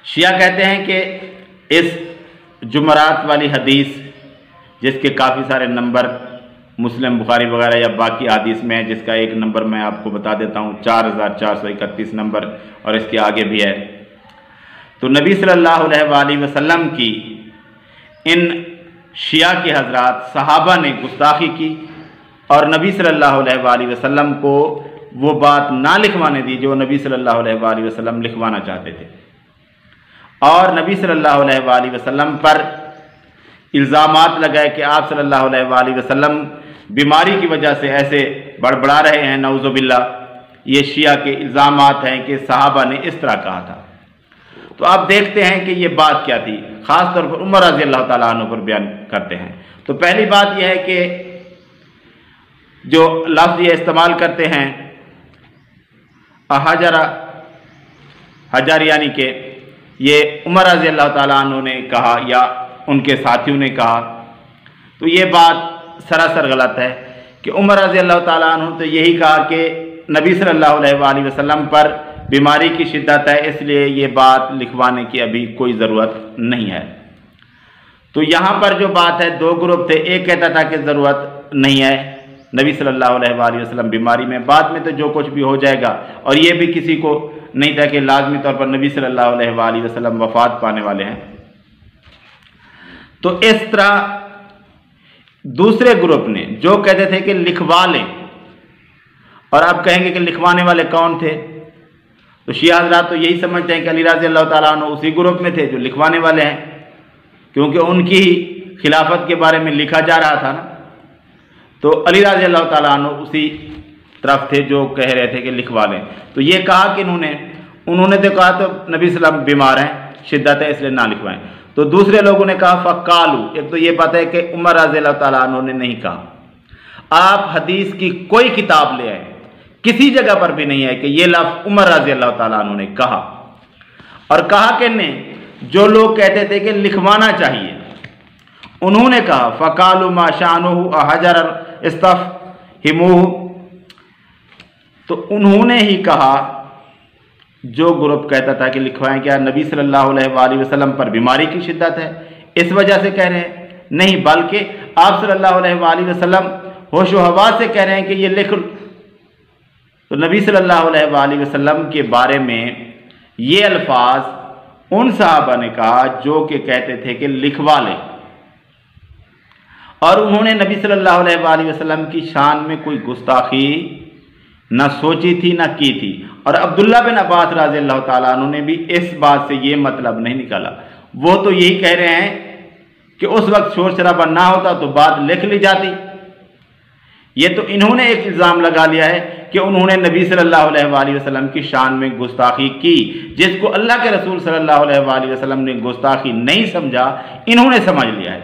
शिया कहते हैं कि इस जुमरात वाली हदीस, जिसके काफ़ी सारे नंबर मुस्लिम, बुखारी वगैरह या बाकी हदीस में है, जिसका एक नंबर मैं आपको बता देता हूँ, 4431 नंबर, और इसके आगे भी है। तो नबी सल्लल्लाहु अलैहि वसल्लम की इन शिया के हजरात सहाबा ने गुस्ताखी की और नबी सल्लल्लाहु अलैहि वसल्लम को वो बात ना लिखवाने दी जो नबी सल्लल्लाहु अलैहि वसल्लम लिखवाना चाहते थे, और नबी सल्लल्लाहु अलैहि वसल्लम पर इल्ज़ामात लगाए कि आप सल्लल्लाहु अलैहि वसल्लम बीमारी की वजह से ऐसे बड़बड़ा रहे हैं, नऊज़ुबिल्लाह। ये शिया के इल्ज़ामात हैं कि सहाबा ने इस तरह कहा था। तो आप देखते हैं कि ये बात क्या थी, ख़ास तौर पर उमर रज़ी अल्लाह ताला अन्हु पर बयान करते हैं। तो पहली बात यह है कि जो लफ्ज़ ये इस्तेमाल करते हैं हजरा, हजर, यानी कि ये उमर रज़ी अल्लाह ताला अन्हु ने कहा या उनके साथियों ने कहा, तो ये बात सरासर गलत है कि उमर रज़ी अल्लाह ताला अन्हु तो यही कहा कि नबी सल्लल्लाहु अलैहि वसल्लम पर बीमारी की शिद्दत है, इसलिए ये बात लिखवाने की अभी कोई ज़रूरत नहीं है। तो यहाँ पर जो बात है, दो ग्रुप थे, एक कहता था कि ज़रूरत नहीं है, नबी सल्लल्लाहु अलैहि वसल्लम बीमारी में, बाद में तो जो कुछ भी हो जाएगा, और ये भी किसी को नहीं था कि लाजमी तौर पर नबी सल्लल्लाहु अलैहि वसल्लम वफ़ात पाने वाले हैं। तो इस तरह दूसरे ग्रुप ने जो कहते थे कि लिखवा लें, और आप कहेंगे कि लिखवाने वाले कौन थे, तो शिया हज़रात तो यही समझते हैं कि अली रज़ी अल्लाह ताला अन्हु उसी ग्रुप में थे जो लिखवाने वाले हैं, क्योंकि उनकी ही खिलाफत के बारे में लिखा जा रहा था ना। तो अली रज़ी अल्लाह ताला अन्हु उसी तरफ थे जो कह रहे थे कि लिखवा लें। तो ये कहा कि उन्होंने तो कहा तो नबी सल्लल्लाहु अलैहि वसल्लम बीमार हैं, शिद्दत है, इसलिए ना लिखवाएं। तो दूसरे लोगों ने कहा फ़क़ालू, एक तो ये बात है कि उमर रज़ी अल्लाह ताला अन्हु ने नहीं कहा। आप हदीस की कोई किताब ले आए, किसी जगह पर भी नहीं है कि ये लफ्ज़ उमर रज़ी अल्लाह ताला अन्हु ने कहा। और कहा कि ने जो लोग कहते थे कि लिखवाना चाहिए, उन्होंने कहा फ़क़ालू मा शानुहु अहजर इस्तफ़हिमुहु, तो उन्होंने ही कहा, जो ग्रुप कहता था कि लिखवाएं, क्या नबी सल्लल्लाहु अलैहि वसल्लम पर बीमारी की शिद्दत है इस वजह से कह रहे हैं? नहीं, बल्कि आप सल्लल्लाहु अलैहि वसल्लम होश व हवास से कह रहे हैं कि ये लिख। तो नबी सल्लल्लाहु अलैहि वसल्लम के बारे में ये अल्फाज उन सहाबा ने कहा जो कि कहते थे कि लिखवा लें, और उन्होंने नबी सल्लल्लाहु अलैहि वसल्लम की शान में कोई गुस्ताखी न सोची थी न की थी। और अब्दुल्ला बिन अब्बास रज़ी अल्लाह ताला अन्हु ने भी इस बात से ये मतलब नहीं निकाला, वो तो यही कह रहे हैं कि उस वक्त शोर शराबा ना होता तो बात लिख ली जाती। ये तो इन्होंने एक इल्ज़ाम लगा लिया है कि उन्होंने नबी सल्लल्लाहु अलैहि वसल्लम की शान में गुस्ताखी की, जिसको अल्लाह के रसूल सल्लल्लाहु अलैहि वसल्लम ने गुस्ताखी नहीं समझा, इन्होंने समझ लिया है।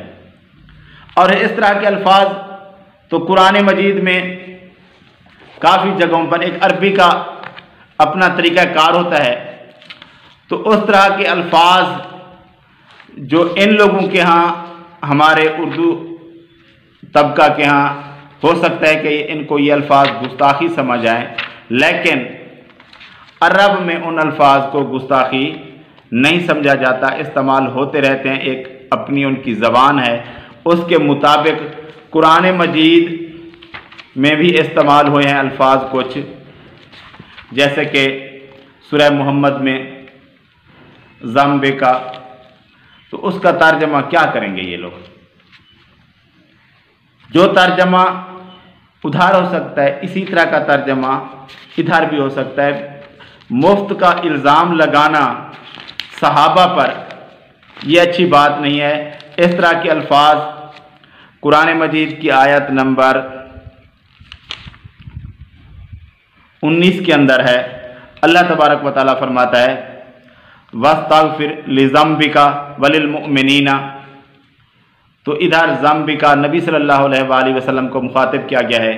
और इस तरह के अल्फाज तो कुरान मजीद में काफ़ी जगहों पर, एक अरबी का अपना तरीक़ाकार होता है, तो उस तरह के अल्फाज जो इन लोगों के यहाँ, हमारे उर्दू तबका के यहाँ हो सकता है कि इनको ये अल्फाज गुस्ताखी समझ आए, लेकिन अरब में उन अल्फाज को गुस्ताखी नहीं समझा जाता, इस्तेमाल होते रहते हैं, एक अपनी उनकी ज़बान है, उसके मुताबिक कुरान मजीद में भी इस्तेमाल हुए हैं अल्फाज कुछ, जैसे कि सूरह मोहम्मद में ज़म्बे का, तो उसका तर्जमा क्या करेंगे ये लोग? जो तर्जमा उधर हो सकता है, इसी तरह का तर्जमा इधर भी हो सकता है। मुफ्त का इल्ज़ाम लगाना सहाबा पर यह अच्छी बात नहीं है। इस तरह के अल्फाज कुरान मजीद की आयत नंबर 19 के अंदर है। अल्लाह तबारक व तआला फरमाता है वस्तगफिर लिज़म्बिका वलिल मुमिनीना, तो इधर ज़म्बिका नबी सल्लल्लाहु अलैहि वसल्लम को मुखातिब किया गया है।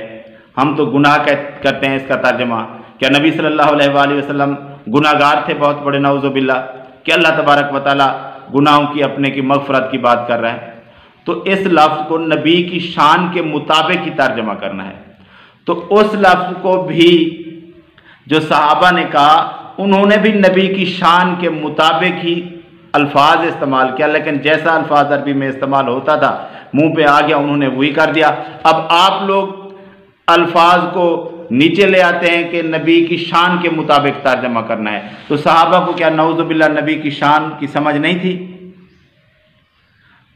हम तो गुनाह करते हैं, इसका तर्जमा क्या नबी सल्लल्लाहु अलैहि वसल्लम गुनाहगार थे बहुत बड़े, नऊज़ुबिल्लाह, कि अल्लाह तबारक व तआला गुनाहों की अपने की मग़फ़िरत की बात कर रहा है? तो इस लफ्ज़ को नबी की शान के मुताबिक ही तर्जमा करना है। तो उस लफ्ज़ को भी जो सहाबा ने कहा उन्होंने भी नबी की शान के मुताबिक ही अल्फाज इस्तेमाल किया, लेकिन जैसा अल्फाज अरबी में इस्तेमाल होता था मुंह पे आ गया, उन्होंने वही कर दिया। अब आप लोग अल्फाज को नीचे ले आते हैं कि नबी की शान के मुताबिक तर्जमा करना है। तो सहाबा को क्या नऊज़ुबिल्लाह नबी की शान की समझ नहीं थी?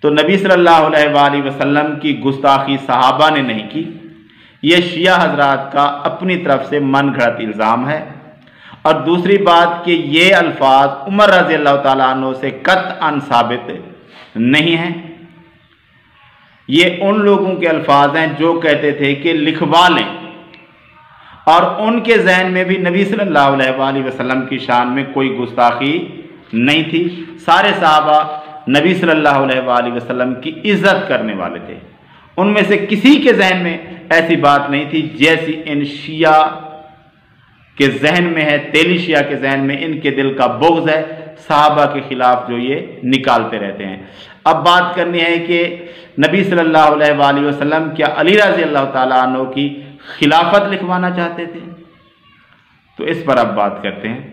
तो नबी सल्लल्लाहु अलैहि वसल्लम की गुस्ताखी सहाबा ने नहीं की, यह शिया हजरात का अपनी तरफ से मन घड़त इल्ज़ाम है। और दूसरी बात कि ये अल्फाज उमर रज़ी अल्लाह ताला अन्हु से कतअन साबित नहीं है। ये उन लोगों के अल्फाज हैं जो कहते थे कि लिखवा लें, और उनके जहन में भी नबी सल्लल्लाहु अलैहि वसल्लम की शान में कोई गुस्ताखी नहीं थी। सारे सहाबा नबी सल्लल्लाहु अलैहि वसल्लम की इज्जत करने वाले थे, उनमें से किसी के जहन में ऐसी बात नहीं थी जैसी इन शिया के जहन में है, तेली शिया के जहन में इनके दिल का बुग़्ज़ है सहाबा के खिलाफ जो ये निकालते रहते हैं। अब बात करनी है कि नबी सल्लल्लाहु अलैहि वसल्लम क्या अली रज़ी अल्लाह ताला अन्हु की खिलाफत लिखवाना चाहते थे? तो इस पर अब बात करते हैं।